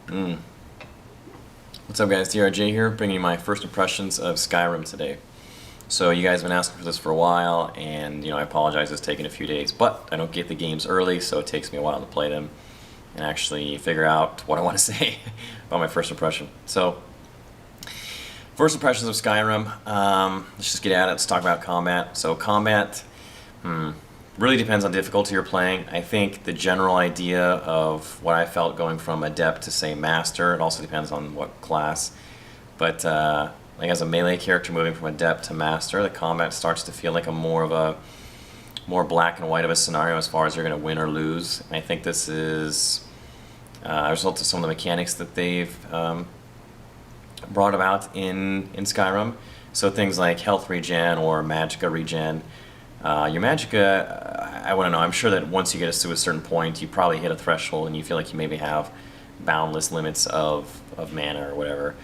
Mm. What's up, guys? DRJ here, bringing you my first impressions of Skyrim today. So you guys have been asking for this for a while, and I apologize it's taken a few days, but I don't get the games early, so it takes me a while to play them and actually figure out what I want to say about my first impression. So, first impressions of Skyrim. Let's just get at it. Let's talk about combat. So combat, really depends on difficulty you're playing. I think the general idea of what I felt going from adept to, say, master, it also depends on what class. But like as a melee character moving from adept to master, the combat starts to feel like a more black and white of a scenario as far as you're going to win or lose. And I think this is a result of some of the mechanics that they've brought about in Skyrim. So things like health regen or magicka regen. Your magicka, I want to know, I'm sure that once you get to a certain point, you probably hit a threshold and you feel like you maybe have boundless limits of mana or whatever.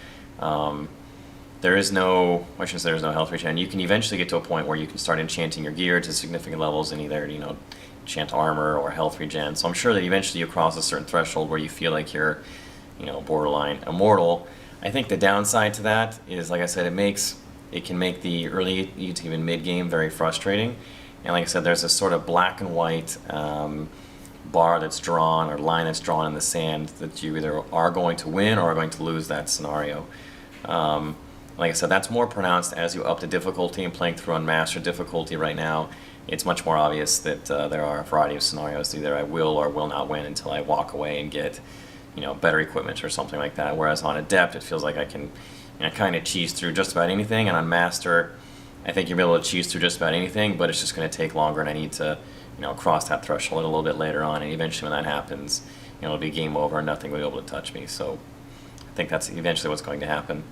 There is no, I shouldn't say there's no health regen. You can eventually get to a point where you can start enchanting your gear to significant levels and either, enchant armor or health regen. So I'm sure that eventually you cross a certain threshold where you feel like you're, borderline immortal. I think the downside to that is, like I said, it can make the early to even mid-game very frustrating. And like I said, there's this sort of black and white bar that's drawn or line that's drawn in the sand that you either are going to win or are going to lose that scenario. Like I said, that's more pronounced as you up the difficulty, and playing through on master difficulty right now, it's much more obvious that there are a variety of scenarios. Either I will or will not win until I walk away and get, better equipment or something like that. Whereas on adept, it feels like I can kind of cheese through just about anything, and on master, I think you'll be able to cheese through just about anything, but it's just going to take longer, and I need to, cross that threshold a little bit later on, and eventually when that happens, it'll be game over and nothing will be able to touch me. So I think that's eventually what's going to happen.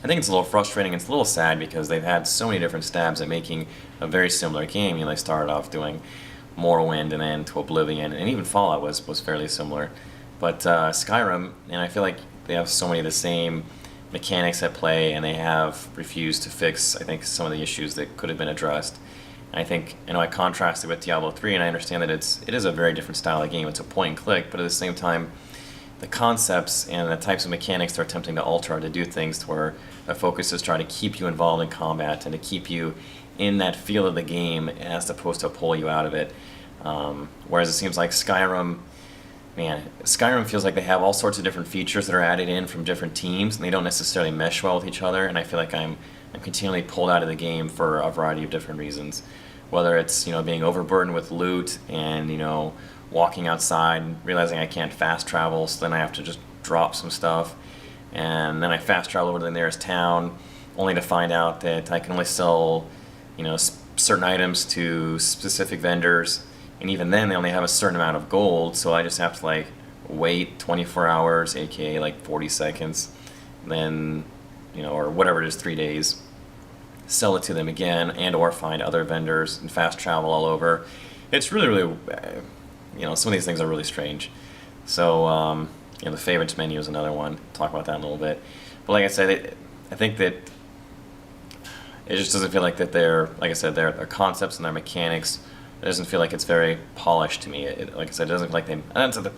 I think it's a little frustrating. It's a little sad because they've had so many different stabs at making a very similar game. They started off doing Morrowind and then to Oblivion, and even Fallout was fairly similar. But Skyrim, and I feel like they have so many of the same mechanics at play, and they have refused to fix, I think, some of the issues that could have been addressed. And I think, I contrasted with Diablo 3, and I understand that it is a very different style of game. It's a point and click, but at the same time, the concepts and the types of mechanics they're attempting to alter are to do things to where the focus is trying to keep you involved in combat and to keep you in that feel of the game as opposed to pull you out of it. Whereas it seems like Skyrim feels like they have all sorts of different features that are added in from different teams, and they don't necessarily mesh well with each other, and I feel like I'm continually pulled out of the game for a variety of different reasons. Whether it's, being overburdened with loot and, walking outside and realizing I can't fast travel, so then I have to just drop some stuff, and then I fast travel over to the nearest town, only to find out that I can only sell, certain items to specific vendors, and even then they only have a certain amount of gold, so I just have to wait 24 hours, aka 40 seconds, then, or whatever it is, 3 days, sell it to them again, and or find other vendors and fast travel all over. It's really some of these things are really strange. So, the favorites menu is another one. Talk about that in a little bit. But like I said, I think that it just doesn't feel like that they're, like I said, their concepts and their mechanics, it doesn't feel like it's very polished to me. Like I said, it doesn't feel like they're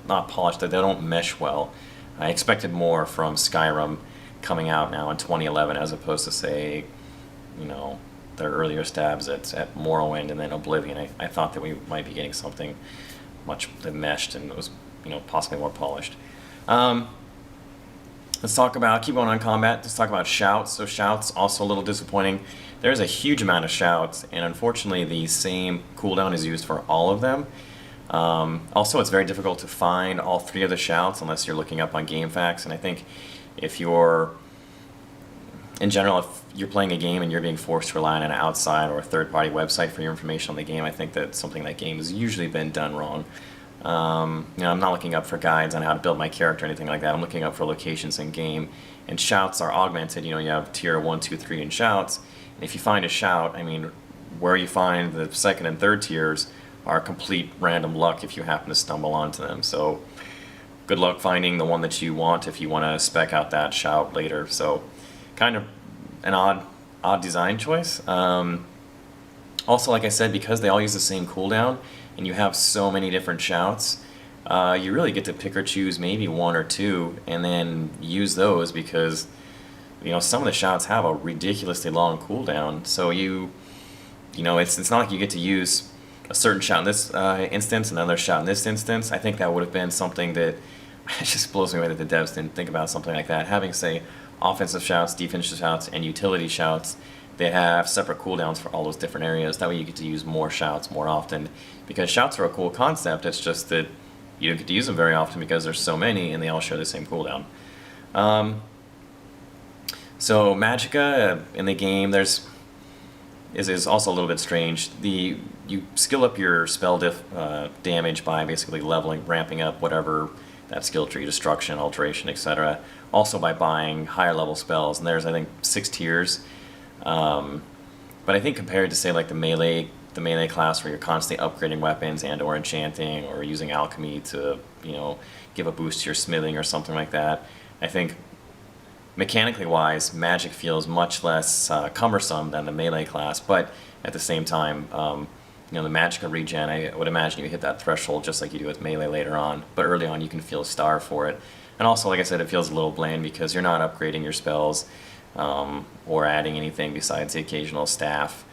not polished, that they don't mesh well. I expected more from Skyrim coming out now in 2011 as opposed to, say, their earlier stabs at Morrowind and then Oblivion. I thought that we might be getting something much that meshed and it was, possibly more polished. Let's keep going on combat. Let's talk about shouts. So shouts, also a little disappointing. There's a huge amount of shouts, and unfortunately the same cooldown is used for all of them. Also, it's very difficult to find all three of the shouts unless you're looking up on GameFAQs, and I think if you're playing a game and you're being forced to rely on an outside or a third-party website for your information on the game, I think that something in that game has usually been done wrong. I'm not looking up for guides on how to build my character or anything like that. I'm looking up for locations in game, and shouts are augmented. You have tier 1, 2, 3 in shouts. And if you find a shout, where you find the second and third tiers are complete random luck if you happen to stumble onto them. So good luck finding the one that you want if you want to spec out that shout later. So kind of an odd design choice. Also, like I said, because they all use the same cooldown and you have so many different shouts, you really get to pick or choose maybe one or two and then use those because some of the shots have a ridiculously long cooldown. So it's not like you get to use a certain shot in this instance, another shot in this instance. I think that would have been something that it just blows me away that the devs didn't think about something like that. Having, say, offensive shouts, defensive shouts, and utility shouts, they have separate cooldowns for all those different areas. That way you get to use more shouts more often. Because shouts are a cool concept, it's just that you don't get to use them very often because there's so many and they all share the same cooldown. So Magicka in the game is also a little bit strange. You skill up your spell damage by basically ramping up whatever that skill tree, destruction, alteration, etc. Also by buying higher level spells, and there's I think 6 tiers. But I think compared to say like the melee class where you're constantly upgrading weapons and or enchanting or using alchemy to give a boost to your smithing or something like that, I think mechanically wise, magic feels much less cumbersome than the melee class, but at the same time, the Magicka regen, I would imagine you hit that threshold just like you do with melee later on, but early on you can feel starved for it. And also, like I said, it feels a little bland because you're not upgrading your spells or adding anything besides the occasional staff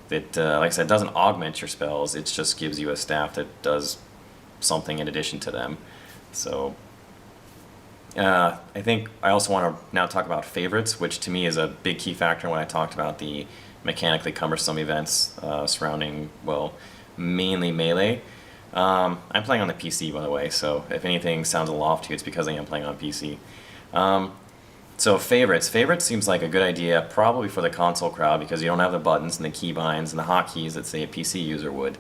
that, like I said, doesn't augment your spells, it just gives you a staff that does something in addition to them. So I think I also want to now talk about favorites, which to me is a big key factor when I talked about the mechanically cumbersome events surrounding, well, mainly melee. I'm playing on the PC, by the way, so if anything sounds a little off to you, it's because I am playing on PC. So favorites. Favorites seems like a good idea probably for the console crowd because you don't have the buttons and the keybinds and the hotkeys that, say, a PC user would.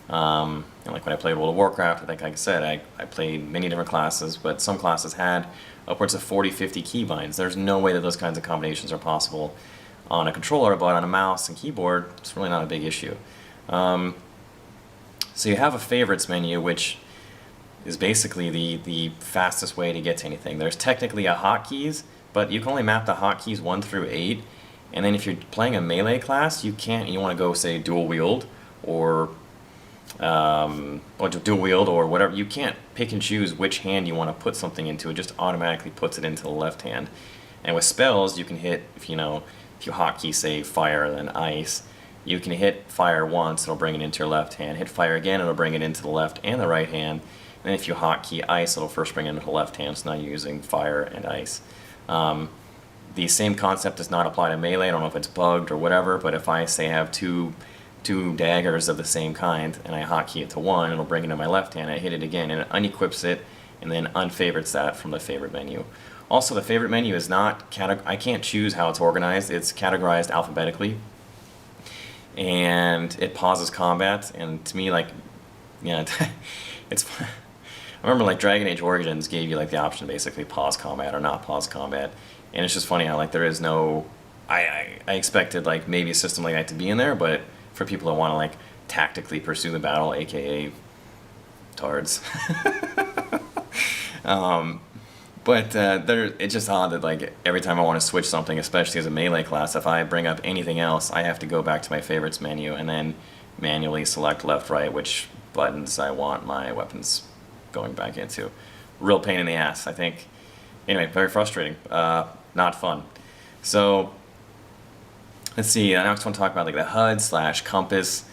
And like when I played World of Warcraft, like I said, I played many different classes, but some classes had upwards of 40, 50 keybinds. There's no way that those kinds of combinations are possible on a controller, but on a mouse and keyboard, it's really not a big issue. So you have a favorites menu, which is basically the fastest way to get to anything. There's technically a hotkeys, but you can only map the hotkeys 1 through 8. And then if you're playing a melee class, you want to go, say, dual wield or dual wield or whatever. You can't pick and choose which hand you want to put something into. It just automatically puts it into the left hand. And with spells, you can hit, if you hotkey, say, fire and then ice, you can hit fire once, it'll bring it into your left hand. Hit fire again, it'll bring it into the left and the right hand. And if you hotkey ice, it'll first bring it into the left hand, so now you're using fire and ice. The same concept does not apply to melee. I don't know if it's bugged or whatever, but if I, say, have two daggers of the same kind and I hotkey it to one, it'll bring it to my left hand, I hit it again, and it unequips it and then unfavorites that from the favorite menu. Also, the favorite menu is not, I can't choose how it's organized, it's categorized alphabetically, and it pauses combat, and to me, like, yeah, it's, I remember like Dragon Age Origins gave you like the option to basically pause combat or not pause combat, and it's just funny how like there is no, I expected like maybe a system like that to be in there, but for people that want to like tactically pursue the battle, aka tards. But it's just odd that like every time I want to switch something, especially as a melee class, if I bring up anything else, I have to go back to my favorites menu and then manually select left, right, which buttons I want my weapons going back into. Real pain in the ass, I think. Anyway, very frustrating. Not fun. So let's see. I just want to talk about like the HUD/compass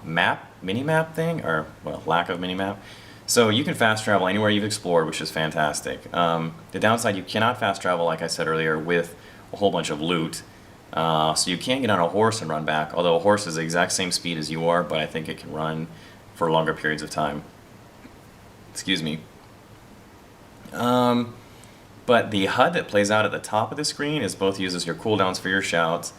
mini-map thing, or well, lack of mini-map. So you can fast travel anywhere you've explored, which is fantastic. The downside, you cannot fast travel, like I said earlier, with a whole bunch of loot. So you can't get on a horse and run back, although a horse is the exact same speed as you are, but I think it can run for longer periods of time. Excuse me. But the HUD that plays out at the top of the screen is both uses your cooldowns for your shouts,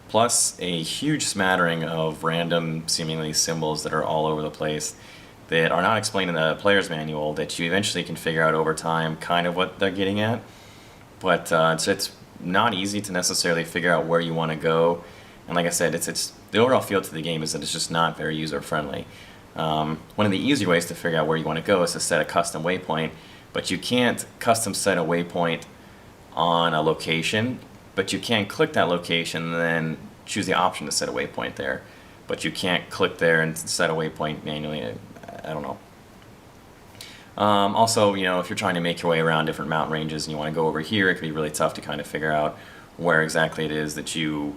plus a huge smattering of random, seemingly symbols that are all over the place that are not explained in the player's manual that you eventually can figure out over time kind of what they're getting at. But it's not easy to necessarily figure out where you want to go. And like I said, it's the overall feel to the game is that it's just not very user-friendly. One of the easier ways to figure out where you want to go is to set a custom waypoint, but you can't custom set a waypoint on a location, but you can click that location and then choose the option to set a waypoint there. But you can't click there and set a waypoint manually. I don't know. Also, if you're trying to make your way around different mountain ranges and you want to go over here, it can be really tough to kind of figure out where exactly it is that you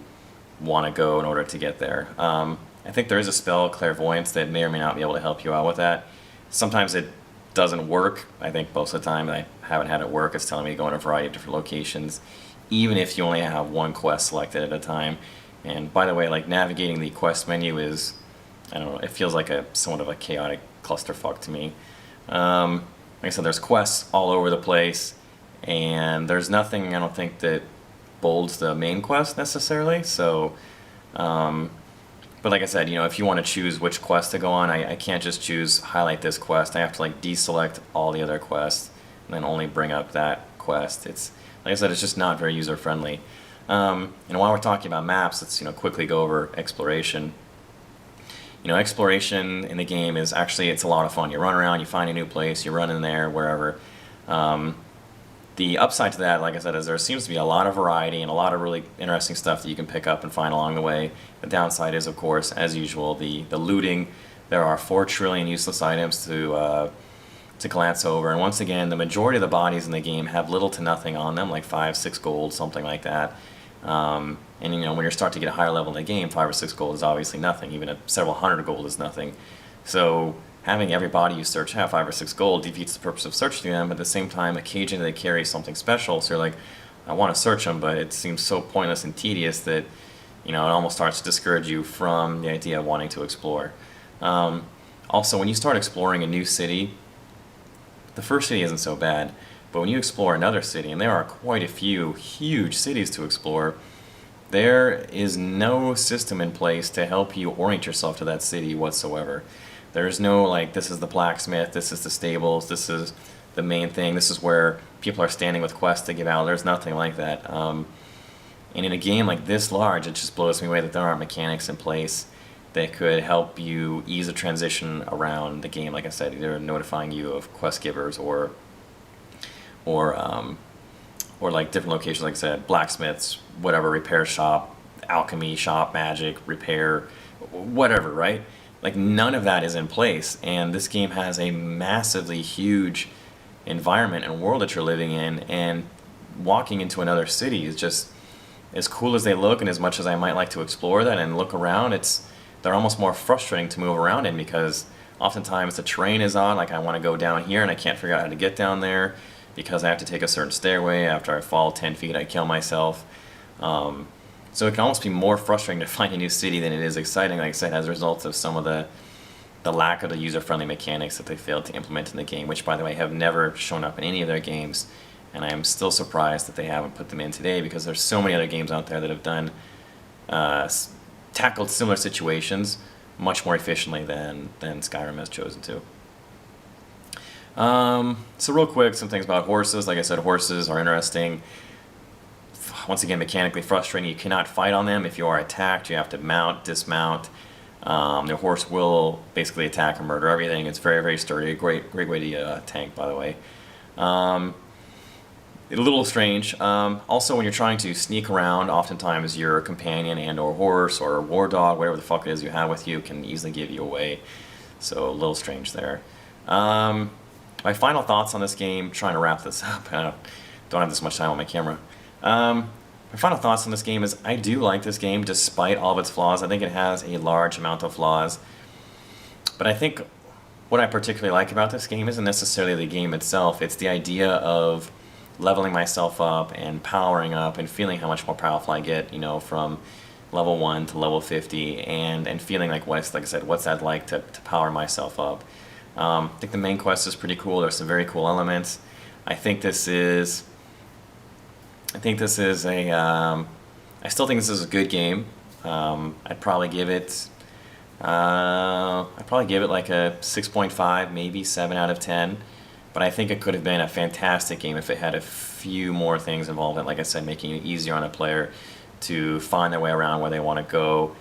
want to go in order to get there. I think there is a spell, Clairvoyance, that may or may not be able to help you out with that. Sometimes it doesn't work. I think most of the time I haven't had it work. It's telling me to go in a variety of different locations, even if you only have one quest selected at a time. And by the way, like navigating the quest menu is, I don't know, it feels like somewhat of a chaotic clusterfuck to me. Like I said, there's quests all over the place, and there's nothing, I don't think, that bolds the main quest necessarily. So, but like I said, if you want to choose which quest to go on, I can't just choose highlight this quest. I have to like deselect all the other quests and then only bring up that quest. It's, like I said, it's just not very user friendly. And while we're talking about maps, let's quickly go over exploration. Exploration in the game is actually, it's a lot of fun. You run around, you find a new place, you run in there, wherever. The upside to that, like I said, is there seems to be a lot of variety and a lot of really interesting stuff that you can pick up and find along the way. The downside is, of course, as usual, the looting. There are 4 trillion useless items to glance over, and once again, the majority of the bodies in the game have little to nothing on them, like 5, 6 gold, something like that. And when you start to get a higher level in the game, 5 or 6 gold is obviously nothing. Even at several hundred gold is nothing. So having every body you search have 5 or 6 gold defeats the purpose of searching them. But at the same time, occasionally they carry something special. So you're like, I want to search them, but it seems so pointless and tedious that it almost starts to discourage you from the idea of wanting to explore. Also, when you start exploring a new city, the first city isn't so bad. But when you explore another city, and there are quite a few huge cities to explore, there is no system in place to help you orient yourself to that city whatsoever. There's no, like, this is the blacksmith, this is the stables, this is the main thing, this is where people are standing with quests to give out. There's nothing like that. And in a game like this large, it just blows me away that there aren't mechanics in place that could help you ease the transition around the game. Like I said, either notifying you of quest givers or like different locations, like I said, blacksmiths, whatever, repair shop, alchemy shop, magic, repair, whatever, right? Like none of that is in place, and this game has a massively huge environment and world that you're living in, and walking into another city is just, as cool as they look and as much as I might like to explore that and look around, they're almost more frustrating to move around in, because oftentimes the terrain is odd, like I want to go down here and I can't figure out how to get down there, because I have to take a certain stairway. After I fall 10 feet, I kill myself. So it can almost be more frustrating to find a new city than it is exciting, like I said, as a result of some of the lack of the user-friendly mechanics that they failed to implement in the game, which, by the way, have never shown up in any of their games. And I am still surprised that they haven't put them in today, because there's so many other games out there that have done tackled similar situations much more efficiently than Skyrim has chosen to. So real quick, some things about horses. Like I said, horses are interesting. Once again, mechanically frustrating. You cannot fight on them. If you are attacked, you have to mount, dismount. Their horse will basically attack and murder everything. It's very, very sturdy. A great way to tank, by the way. A little strange. Also, when you're trying to sneak around, oftentimes your companion and or horse or war dog, whatever the fuck it is you have with you, can easily give you away. So a little strange there. My final thoughts on this game, trying to wrap this up. I don't have this much time on my camera. My final thoughts on this game is I do like this game despite all of its flaws. I think it has a large amount of flaws. But I think what I particularly like about this game isn't necessarily the game itself. It's the idea of leveling myself up and powering up and feeling how much more powerful I get, from level 1 to level 50, and feeling like like I said, what's that like to power myself up. I think the main quest is pretty cool. There's some very cool elements. I still think this is a good game. I'd probably give it like a 6.5, maybe 7 out of 10. But I think it could have been a fantastic game if it had a few more things involved in it. Like I said, making it easier on a player to find their way around where they want to go.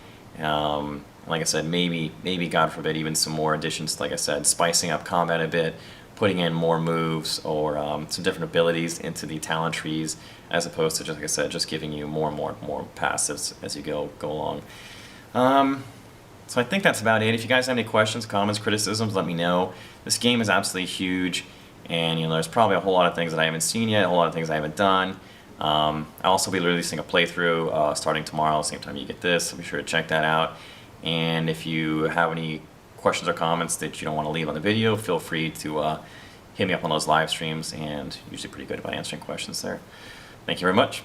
Like I said, maybe, God forbid, even some more additions, like I said, spicing up combat a bit, putting in more moves or some different abilities into the talent trees, as opposed to, just like I said, just giving you more and more passives as you go along. So I think that's about it. If you guys have any questions, comments, criticisms, let me know. This game is absolutely huge, and there's probably a whole lot of things that I haven't seen yet, a whole lot of things I haven't done. I'll also be releasing a playthrough starting tomorrow, same time you get this, so be sure to check that out. And if you have any questions or comments that you don't want to leave on the video, feel free to hit me up on those live streams, and usually pretty good about answering questions there. Thank you very much.